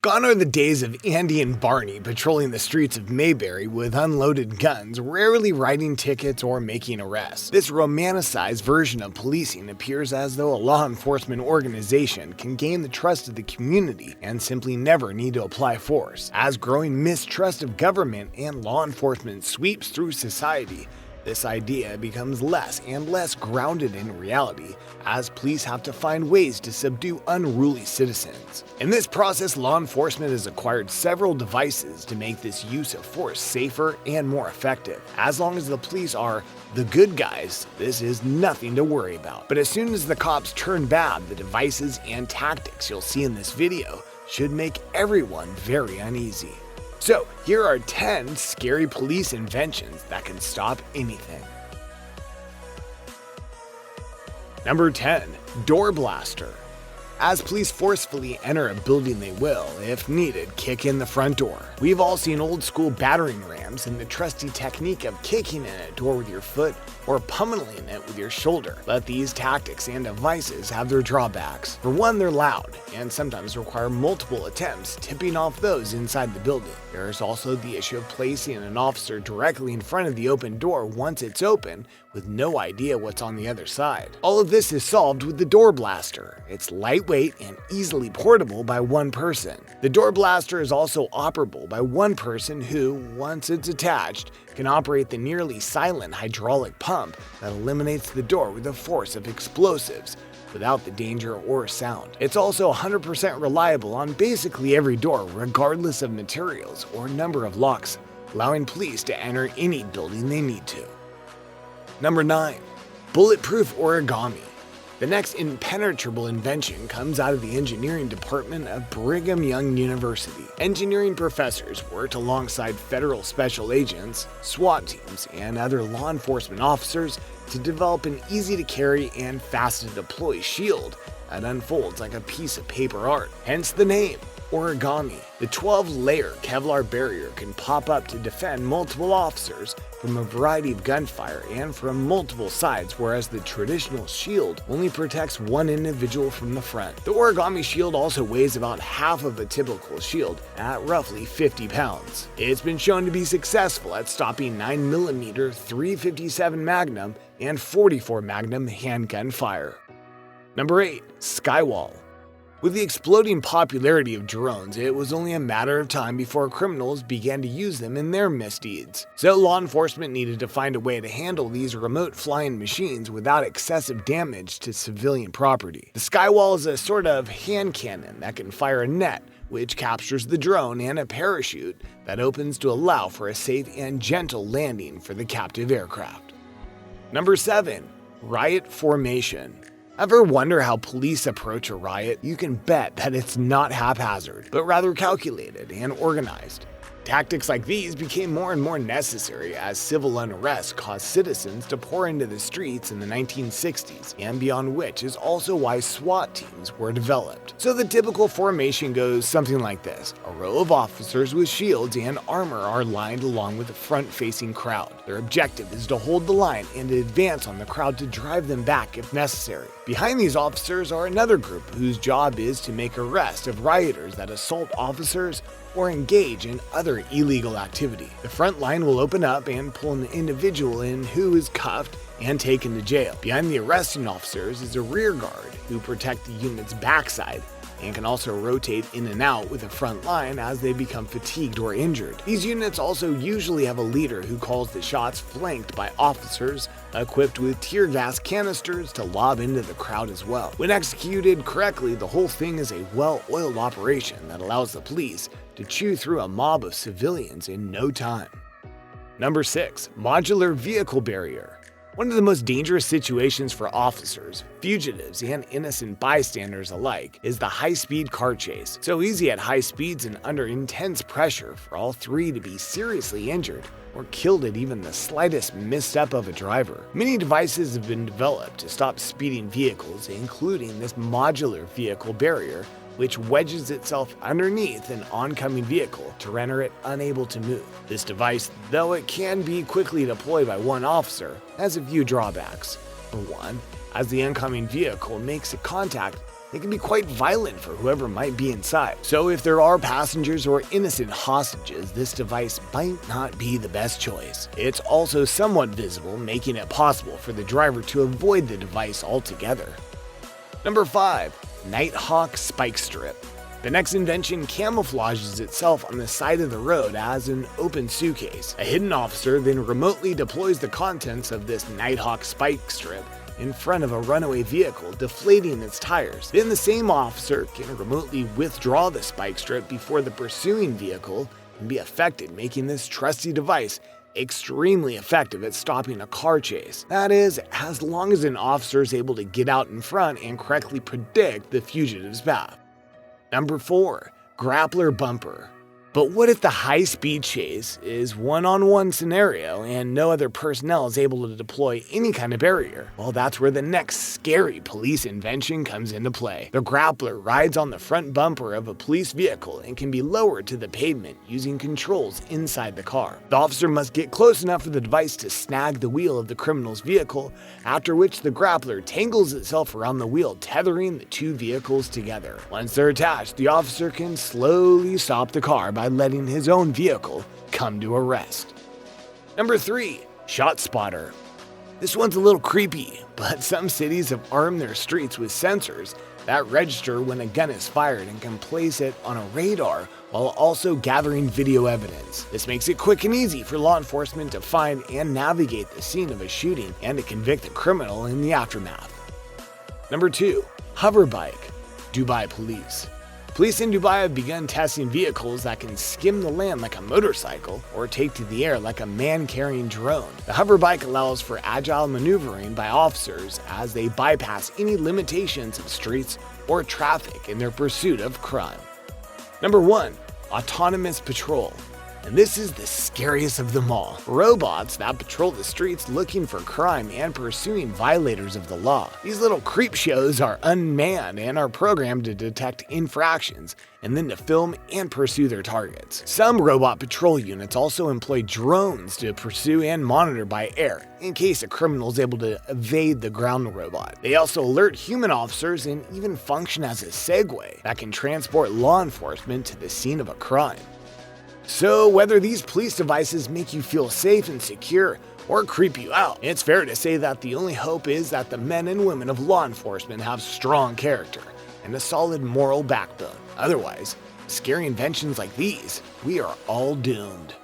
Gone are the days of Andy and Barney patrolling the streets of Mayberry with unloaded guns, rarely writing tickets or making arrests. This romanticized version of policing appears as though a law enforcement organization can gain the trust of the community and simply never need to apply force. As growing mistrust of government and law enforcement sweeps through society, this idea becomes less and less grounded in reality, as police have to find ways to subdue unruly citizens. In this process, law enforcement has acquired several devices to make this use of force safer and more effective. As long as the police are the good guys, this is nothing to worry about. But as soon as the cops turn bad, the devices and tactics you'll see in this video should make everyone very uneasy. So, here are 10 scary police inventions that can stop anything. Number 10. Door Blaster. As police forcefully enter a building, they will, if needed, kick in the front door. We've all seen old school battering rams and the trusty technique of kicking in a door with your foot or pummeling it with your shoulder. But these tactics and devices have their drawbacks. For one, they're loud and sometimes require multiple attempts, tipping off those inside the building. There is also the issue of placing an officer directly in front of the open door once it's open, with no idea what's on the other side. All of this is solved with the Door Blaster. It's lightweight and easily portable by one person. The Door Blaster is also operable by one person who, once it's attached, can operate the nearly silent hydraulic pump that eliminates the door with the force of explosives without the danger or sound. It's also 100% reliable on basically every door, regardless of materials or number of locks, allowing police to enter any building they need to. Number 9. Bulletproof Origami. The next impenetrable invention comes out of the engineering department of Brigham Young University. Engineering professors worked alongside federal special agents, SWAT teams, and other law enforcement officers to develop an easy-to-carry and fast-to-deploy shield that unfolds like a piece of paper art. Hence the name, origami. The 12-layer Kevlar barrier can pop up to defend multiple officers from a variety of gunfire and from multiple sides, whereas the traditional shield only protects one individual from the front. The origami shield also weighs about half of a typical shield at roughly 50 pounds. It's been shown to be successful at stopping 9mm .357 Magnum and .44 Magnum handgun fire. Number 8. Skywall. With the exploding popularity of drones, it was only a matter of time before criminals began to use them in their misdeeds. So law enforcement needed to find a way to handle these remote flying machines without excessive damage to civilian property. The Skywall is a sort of hand cannon that can fire a net, which captures the drone, and a parachute that opens to allow for a safe and gentle landing for the captive aircraft. Number 7. Riot Formation. Ever wonder how police approach a riot? You can bet that it's not haphazard, but rather calculated and organized. Tactics like these became more and more necessary as civil unrest caused citizens to pour into the streets in the 1960s, and beyond which is also why SWAT teams were developed. So the typical formation goes something like this. A row of officers with shields and armor are lined along with a front-facing crowd. Their objective is to hold the line and advance on the crowd to drive them back if necessary. Behind these officers are another group whose job is to make arrests of rioters that assault officers or engage in other illegal activity. The front line will open up and pull an individual in who is cuffed and taken to jail. Behind the arresting officers is a rear guard who protect the unit's backside and can also rotate in and out with the front line as they become fatigued or injured. These units also usually have a leader who calls the shots, flanked by officers equipped with tear gas canisters to lob into the crowd as well. When executed correctly, the whole thing is a well-oiled operation that allows the police to chew through a mob of civilians in no time. Number 6. Modular Vehicle Barrier. One of the most dangerous situations for officers, fugitives, and innocent bystanders alike is the high-speed car chase. So easy at high speeds and under intense pressure for all three to be seriously injured or killed at even the slightest misstep of a driver. Many devices have been developed to stop speeding vehicles, including this modular vehicle barrier, which wedges itself underneath an oncoming vehicle to render it unable to move. This device, though it can be quickly deployed by one officer, has a few drawbacks. For one, as the oncoming vehicle makes a contact It can be quite violent for whoever might be inside. So if there are passengers or innocent hostages, this device might not be the best choice. It's also somewhat visible, making it possible for the driver to avoid the device altogether. Number 5. Nighthawk Spike Strip. The next invention camouflages itself on the side of the road as an open suitcase. A hidden officer then remotely deploys the contents of this Nighthawk Spike Strip in front of a runaway vehicle, deflating its tires. Then the same officer can remotely withdraw the spike strip before the pursuing vehicle can be affected, making this trusty device extremely effective at stopping a car chase. That is, as long as an officer is able to get out in front and correctly predict the fugitive's path. Number 4. Grappler Bumper. But what if the high-speed chase is one-on-one scenario and no other personnel is able to deploy any kind of barrier? Well, that's where the next scary police invention comes into play. The grappler rides on the front bumper of a police vehicle and can be lowered to the pavement using controls inside the car. The officer must get close enough for the device to snag the wheel of the criminal's vehicle, after which the grappler tangles itself around the wheel, tethering the two vehicles together. Once they're attached, the officer can slowly stop the car by letting his own vehicle come to a rest. Number 3. Shot Spotter. This one's a little creepy, but some cities have armed their streets with sensors that register when a gun is fired and can place it on a radar while also gathering video evidence. This makes it quick and easy for law enforcement to find and navigate the scene of a shooting and to convict the criminal in the aftermath. Number 2. Hover Bike. Dubai Police. Police in Dubai have begun testing vehicles that can skim the land like a motorcycle or take to the air like a man-carrying drone. The hover bike allows for agile maneuvering by officers as they bypass any limitations of streets or traffic in their pursuit of crime. Number 1. Autonomous Patrol. And this is the scariest of them all. Robots that patrol the streets looking for crime and pursuing violators of the law. These little creep shows are unmanned and are programmed to detect infractions and then to film and pursue their targets. Some robot patrol units also employ drones to pursue and monitor by air in case a criminal is able to evade the ground robot. They also alert human officers and even function as a Segway that can transport law enforcement to the scene of a crime. So whether these police devices make you feel safe and secure or creep you out, it's fair to say that the only hope is that the men and women of law enforcement have strong character and a solid moral backbone. Otherwise, scary inventions like these, we are all doomed.